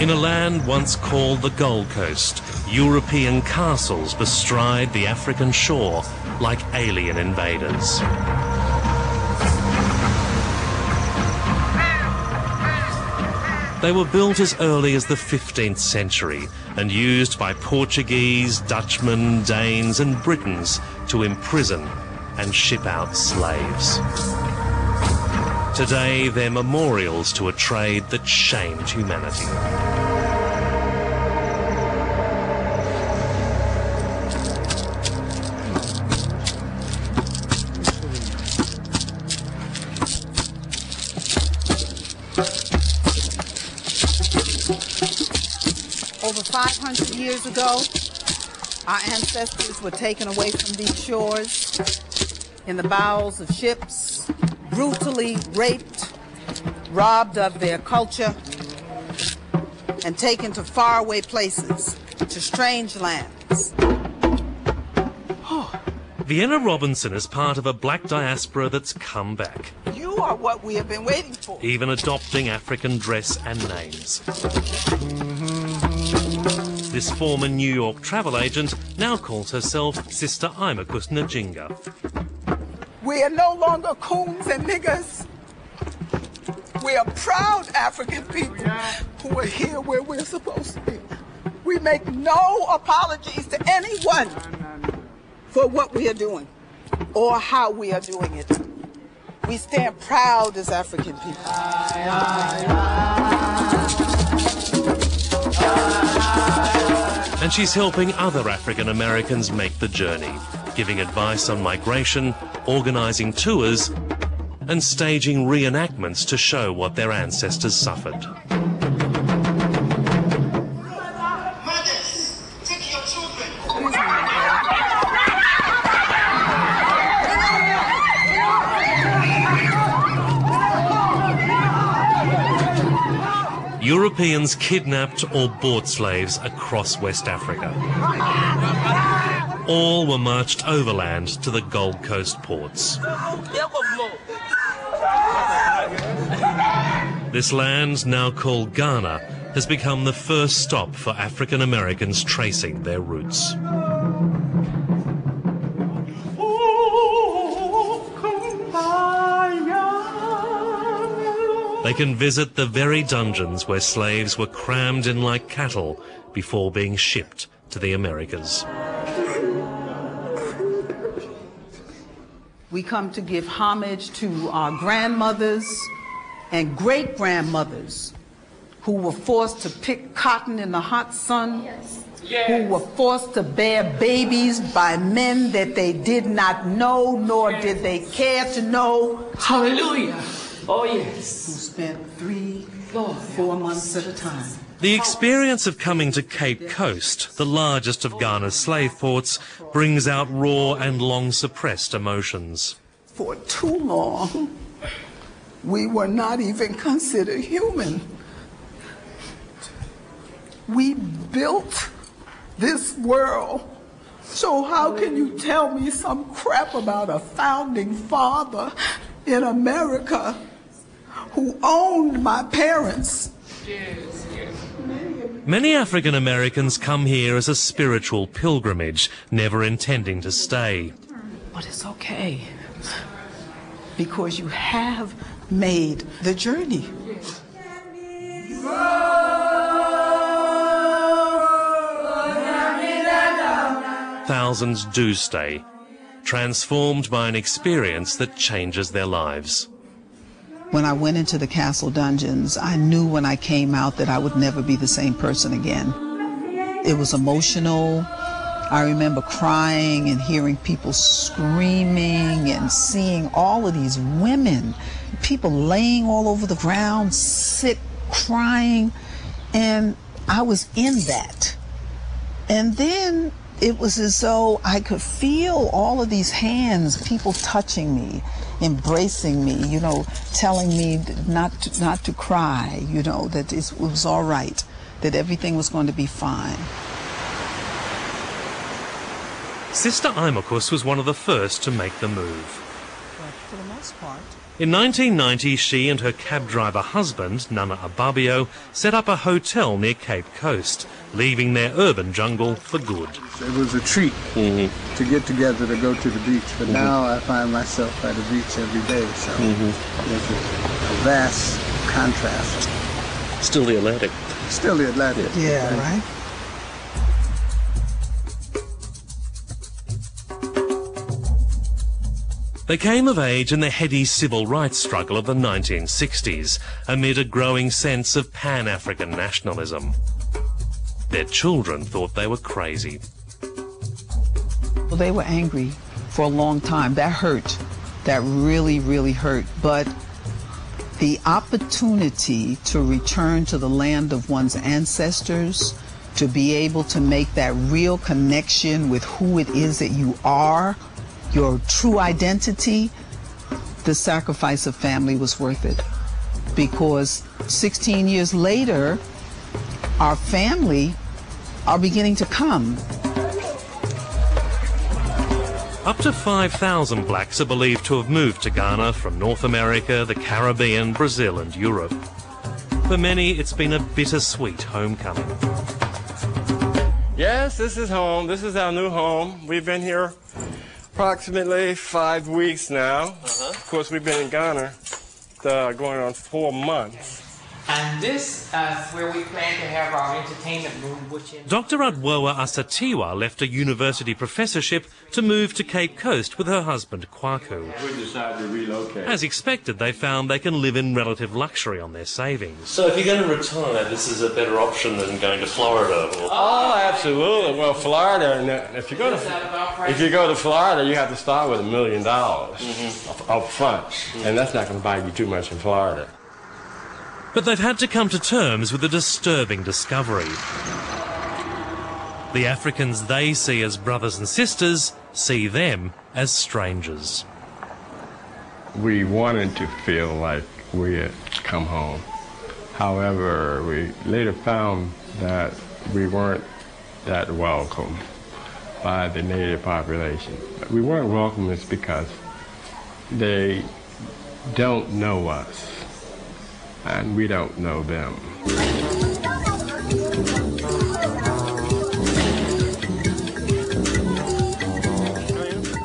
In a land once called the Gold Coast, European castles bestride the African shore like alien invaders. They were built as early as the 15th century and used by Portuguese, Dutchmen, Danes and Britons to imprison and ship out slaves. Today, they're memorials to a trade that shamed humanity. Over 500 years ago, our ancestors were taken away from these shores in the bowels of ships, brutally raped, robbed of their culture, and taken to faraway places, to strange lands. Vienna Robinson is part of a black diaspora that's come back. You are what we have been waiting for. Even adopting African dress and names. This former New York travel agent now calls herself Sister Imakus Njinga. We are no longer coons and niggers. We are proud African people who are here where we're supposed to be. We make no apologies to anyone for what we are doing or how we are doing it. We stand proud as African people. And she's helping other African Americans make the journey, giving advice on migration, organising tours, and staging reenactments to show what their ancestors suffered. Mothers, take your children. Europeans kidnapped or bought slaves across West Africa. All were marched overland to the Gold Coast ports. This land, now called Ghana, has become the first stop for African Americans tracing their roots. They can visit the very dungeons where slaves were crammed in like cattle before being shipped to the Americas. We come to give homage to our grandmothers and great-grandmothers who were forced to pick cotton in the hot sun, who were forced to bear babies by men that they did not know, nor did they care to know. Hallelujah. Oh, yes. Who spent 3 or 4 months at a time. The experience of coming to Cape Coast, the largest of Ghana's slave ports, brings out raw and long-suppressed emotions. For too long, we were not even considered human. We built this world. So how can you tell me some crap about a founding father in America who owned my parents? Yes, yes. Many African Americans come here as a spiritual pilgrimage, never intending to stay. But it's okay, because you have made the journey. Thousands do stay, transformed by an experience that changes their lives. When I went into the castle dungeons, I knew when I came out that I would never be the same person again. It was emotional. I remember crying and hearing people screaming and seeing all of these women, people laying all over the ground, sick, crying, and I was in that. And then it was as though I could feel all of these hands, people touching me, embracing me, you know, telling me not to cry, you know, that it was all right, that everything was going to be fine. Sister Imakus was one of the first to make the move. But for the most part, In 1990, she and her cab driver husband, Nana Ababio, set up a hotel near Cape Coast, leaving their urban jungle for good. It was a treat to get together to go to the beach, but now I find myself by the beach every day, so there's a vast contrast. Still the Atlantic. Still the Atlantic. Yeah, right? They came of age in the heady civil rights struggle of the 1960s, amid a growing sense of Pan-African nationalism. Their children thought they were crazy. Well, they were angry for a long time. That hurt. That really, really hurt. But the opportunity to return to the land of one's ancestors, to be able to make that real connection with who it is that you are, your true identity, the sacrifice of family was worth it. Because 16 years later, our family are beginning to come. Up to 5,000 blacks are believed to have moved to Ghana from North America, the Caribbean, Brazil and Europe. For many, it's been a bittersweet homecoming. Yes, this is home. This is our new home. We've been here approximately 5 weeks now. Of course, we've been in Ghana going on 4 months. And this is where we plan to have our entertainment room, which is... Dr. Adwoa Asatiwa left a university professorship to move to Cape Coast with her husband Kwaku. We decided to relocate. As expected, they found they can live in relative luxury on their savings. So if you're going to retire, this is a better option than going to Florida? Or... Oh, absolutely. Well, Florida, if you go to Florida, you have to start with $1 million up front, and that's not going to buy you too much in Florida. But they've had to come to terms with a disturbing discovery. The Africans they see as brothers and sisters see them as strangers. We wanted to feel like we had come home. However, we later found that we weren't that welcome by the native population. We weren't welcome is because they don't know us, and we don't know them.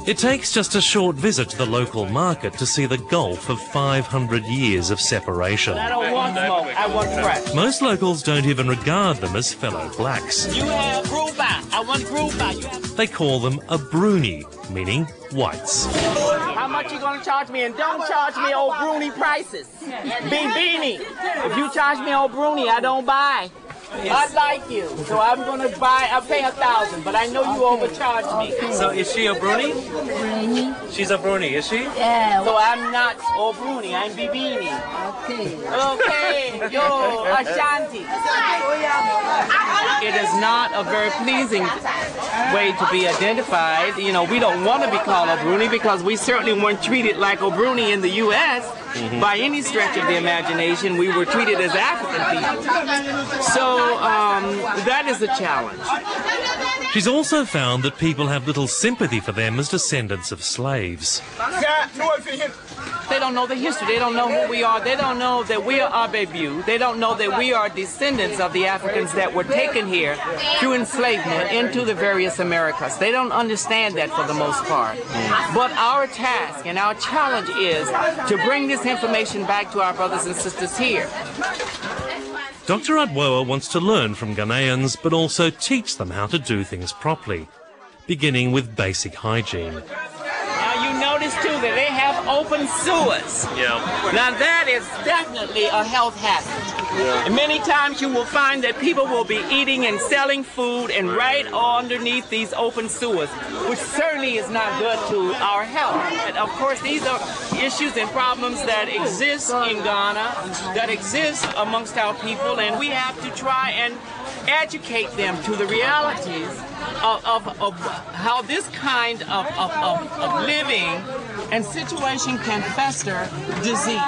It takes just a short visit to the local market to see the gulf of 500 years of separation. I don't want smoke, I want fresh. Most locals don't even regard them as fellow blacks. You have Gruba, I want Gruba. They call them a Bruni, meaning whites. How much you gonna charge me? And don't charge me old Bruni prices. Beanie. If you charge me old Bruni, I don't buy. I like you, so I'm gonna buy. I'll pay 1,000, but I know you overcharged me. So is she a Bruni? She's a Bruni, is she? Yeah. So I'm not old Bruni. I'm Bibini. Okay. Yo, Ashanti. It is not a very pleasing way to be identified. You know, we don't want to be called O'Bruni because we certainly weren't treated like O'Bruni in the U.S. By any stretch of the imagination. We were treated as African people. So that is a challenge. She's also found that people have little sympathy for them as descendants of slaves. They don't know the history. They don't know who we are. They don't know that we are Abebu. They don't know that we are descendants of the Africans that were taken here through enslavement into the various Americas. They don't understand that for the most part. But our task and our challenge is to bring this information back to our brothers and sisters here. Dr. Adwoa wants to learn from Ghanaians, but also teach them how to do things properly, beginning with basic hygiene. Now you notice too that they have open sewers. Yeah. Now that is definitely a health hazard. Yeah. And many times you will find that people will be eating and selling food and right underneath these open sewers, which certainly is not good to our health. And of course, these are issues and problems that exist in Ghana, that exist amongst our people, and we have to try and educate them to the realities of how this kind of living and situation can fester disease.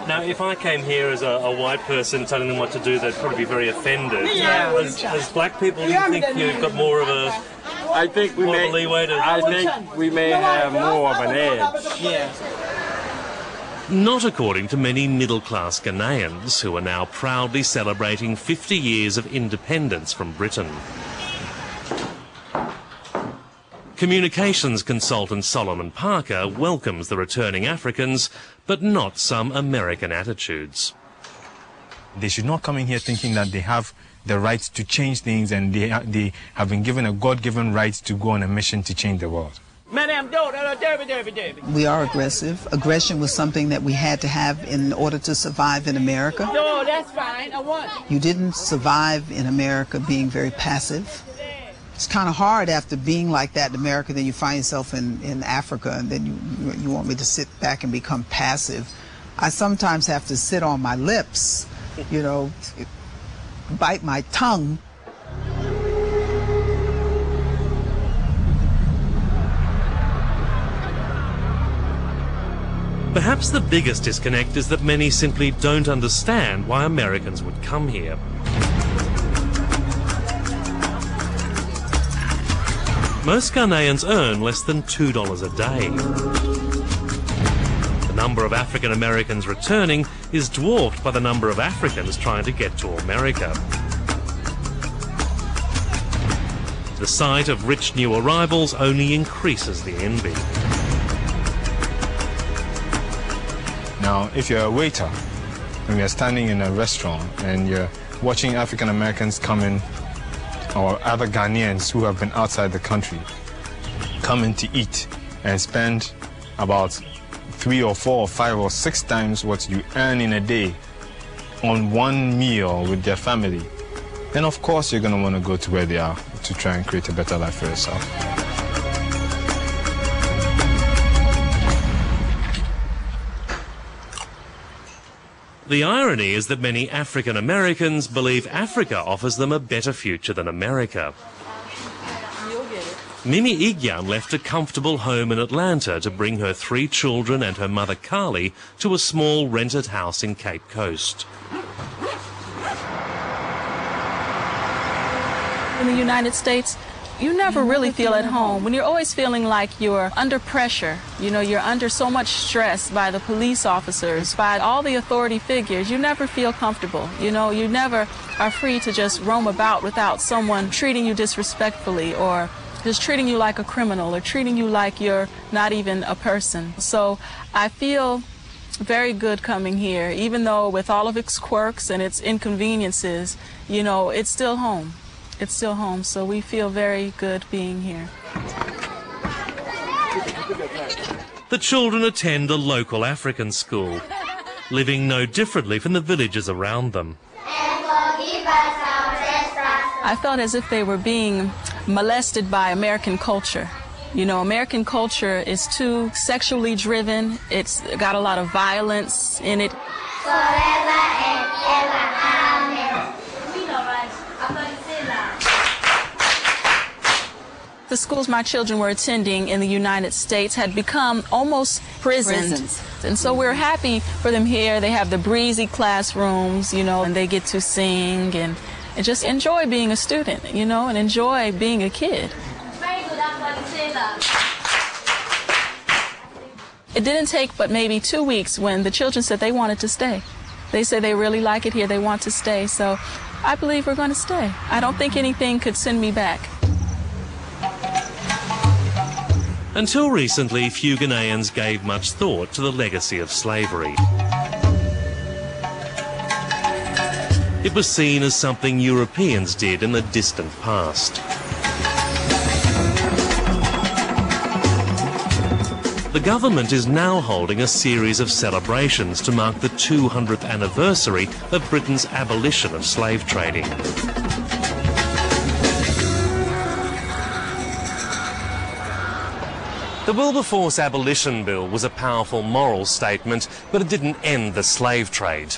Now, if I came here as a white person telling them what to do, they'd probably be very offended. Yeah. As black people, do you think you've got more of a... I think we may have more of an edge. Yeah. Not according to many middle-class Ghanaians who are now proudly celebrating 50 years of independence from Britain. Communications consultant Solomon Parker welcomes the returning Africans, but not some American attitudes. They should not come in here thinking that they have the right to change things and they have been given a God-given right to go on a mission to change the world. We are aggressive. Aggression was something that we had to have in order to survive in America. No, that's fine. I want. You didn't survive in America being very passive. It's kind of hard after being like that in America, then you find yourself in Africa, and then you want me to sit back and become passive. I sometimes have to sit on my lips, you know, bite my tongue. Perhaps the biggest disconnect is that many simply don't understand why Americans would come here. Most Ghanaians earn less than $2 a day. The number of African Americans returning is dwarfed by the number of Africans trying to get to America. The sight of rich new arrivals only increases the envy. Now, if you're a waiter and you're standing in a restaurant and you're watching African Americans come in, or other Ghanaians who have been outside the country, come in to eat and spend about 3 or 4 or 5 or 6 times what you earn in a day on one meal with their family, then of course you're going to want to go to where they are to try and create a better life for yourself. The irony is that many African Americans believe Africa offers them a better future than America. Mimi Igyan left a comfortable home in Atlanta to bring her 3 children and her mother Carly to a small rented house in Cape Coast. In the United States, you never really feel at home. When you're always feeling like you're under pressure, you know, you're under so much stress by the police officers, by all the authority figures, you never feel comfortable. You know, you never are free to just roam about without someone treating you disrespectfully or just treating you like a criminal or treating you like you're not even a person. So I feel very good coming here, even though with all of its quirks and its inconveniences, you know, it's still home. It's still home, so we feel very good being here. The children attend a local African school, living no differently from the villages around them. I felt as if they were being molested by American culture. You know, American culture is too sexually driven. It's got a lot of violence in it. Forever and ever, amen. The schools my children were attending in the United States had become almost prisons. And so we're happy for them here. They have the breezy classrooms, you know, and they get to sing and just enjoy being a student, you know, and enjoy being a kid. It didn't take but maybe 2 weeks when the children said they wanted to stay. They said they really like it here, they want to stay. So I believe we're going to stay. I don't think anything could send me back. Until recently, few Ghanaians gave much thought to the legacy of slavery. It was seen as something Europeans did in the distant past. The government is now holding a series of celebrations to mark the 200th anniversary of Britain's abolition of slave trading. The Wilberforce Abolition Bill was a powerful moral statement, but it didn't end the slave trade.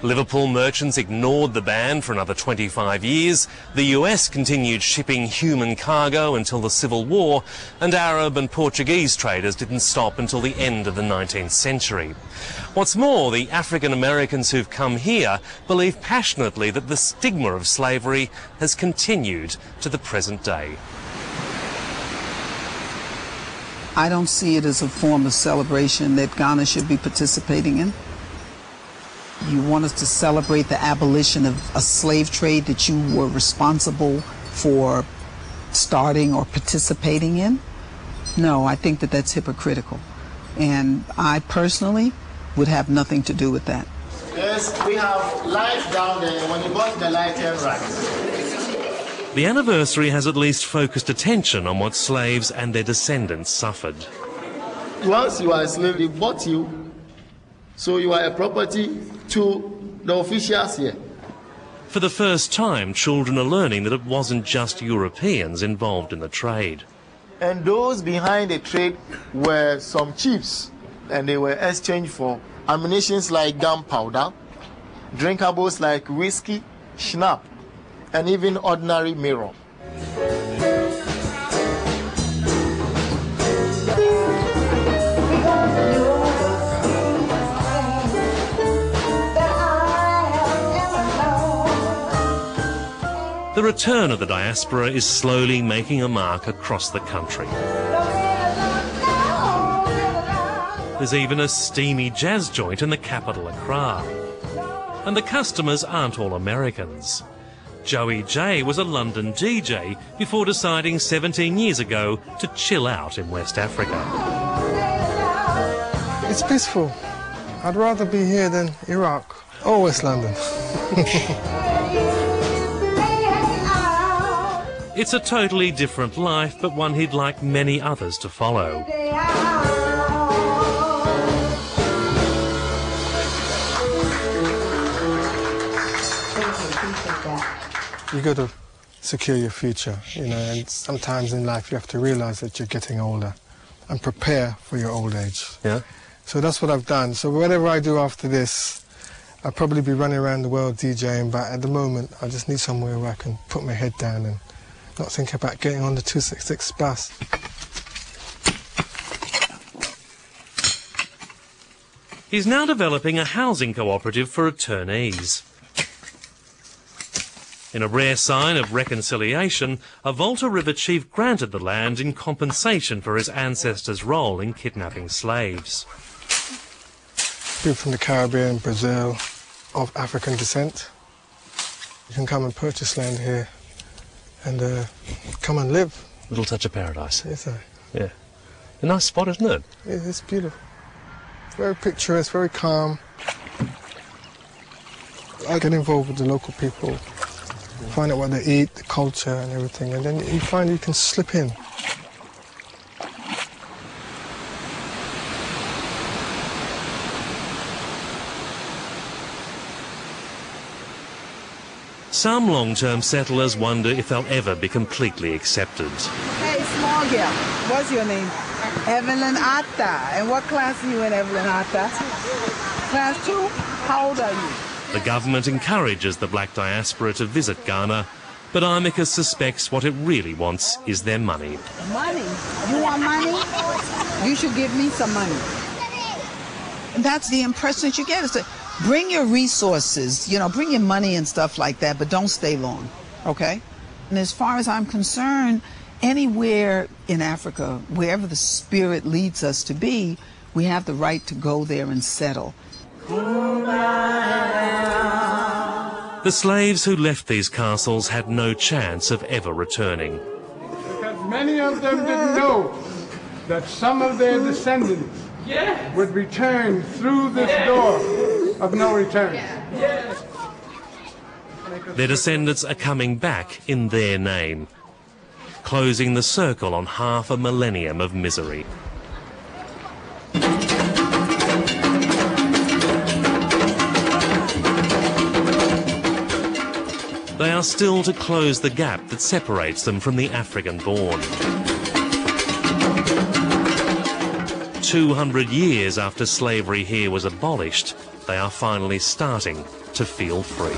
Liverpool merchants ignored the ban for another 25 years, the US continued shipping human cargo until the Civil War, and Arab and Portuguese traders didn't stop until the end of the 19th century. What's more, the African Americans who've come here believe passionately that the stigma of slavery has continued to the present day. I don't see it as a form of celebration that Ghana should be participating in. You want us to celebrate the abolition of a slave trade that you were responsible for starting or participating in? No, I think that that's hypocritical. And I personally would have nothing to do with that. Yes, we have lights down there. When you go to the light, turn right. The anniversary has at least focused attention on what slaves and their descendants suffered. Once you are a slave, they bought you, so you are a property to the officials here. For the first time, children are learning that it wasn't just Europeans involved in the trade. And those behind the trade were some chiefs, and they were exchanged for ammunitions like gunpowder, drinkables like whiskey, schnapp, and even ordinary mirror. The return of the diaspora is slowly making a mark across the country. There's even a steamy jazz joint in the capital, Accra. And the customers aren't all Americans. Joey J was a London DJ before deciding 17 years ago to chill out in West Africa. It's peaceful. I'd rather be here than Iraq or West London. It's a totally different life, but one he'd like many others to follow. You got to secure your future, you know, and sometimes in life you have to realize that you're getting older and prepare for your old age. Yeah. So that's what I've done. So whatever I do after this, I'll probably be running around the world DJing, but at the moment I just need somewhere where I can put my head down and not think about getting on the 266 bus. He's now developing a housing cooperative for returnees. In a rare sign of reconciliation, a Volta River chief granted the land in compensation for his ancestors' role in kidnapping slaves. People from the Caribbean, Brazil, of African descent, you can come and purchase land here and come and live. Little touch of paradise. Yes, sir. Yeah. A nice spot, isn't it? Yeah, it's beautiful. Very picturesque, very calm. I get involved with the local people, find out what they eat, the culture and everything, and then you find you can slip in. Some long-term settlers wonder if they'll ever be completely accepted. Hey, small girl, what's your name? Evelyn Atta. And what class are you in, Evelyn Atta? Class 2? How old are you? The government encourages the black diaspora to visit Ghana, but Amicus suspects what it really wants is their money. Money? You want money? You should give me some money. That's the impression that you get, is to bring your resources, you know, bring your money and stuff like that, but don't stay long, okay? And as far as I'm concerned, anywhere in Africa, wherever the spirit leads us to be, we have the right to go there and settle. The slaves who left these castles had no chance of ever returning. Because many of them didn't know that some of their descendants would return through this door of no return. Their descendants are coming back in their name, closing the circle on half a millennium of misery. They are still to close the gap that separates them from the African-born. 200 years after slavery here was abolished, they are finally starting to feel free.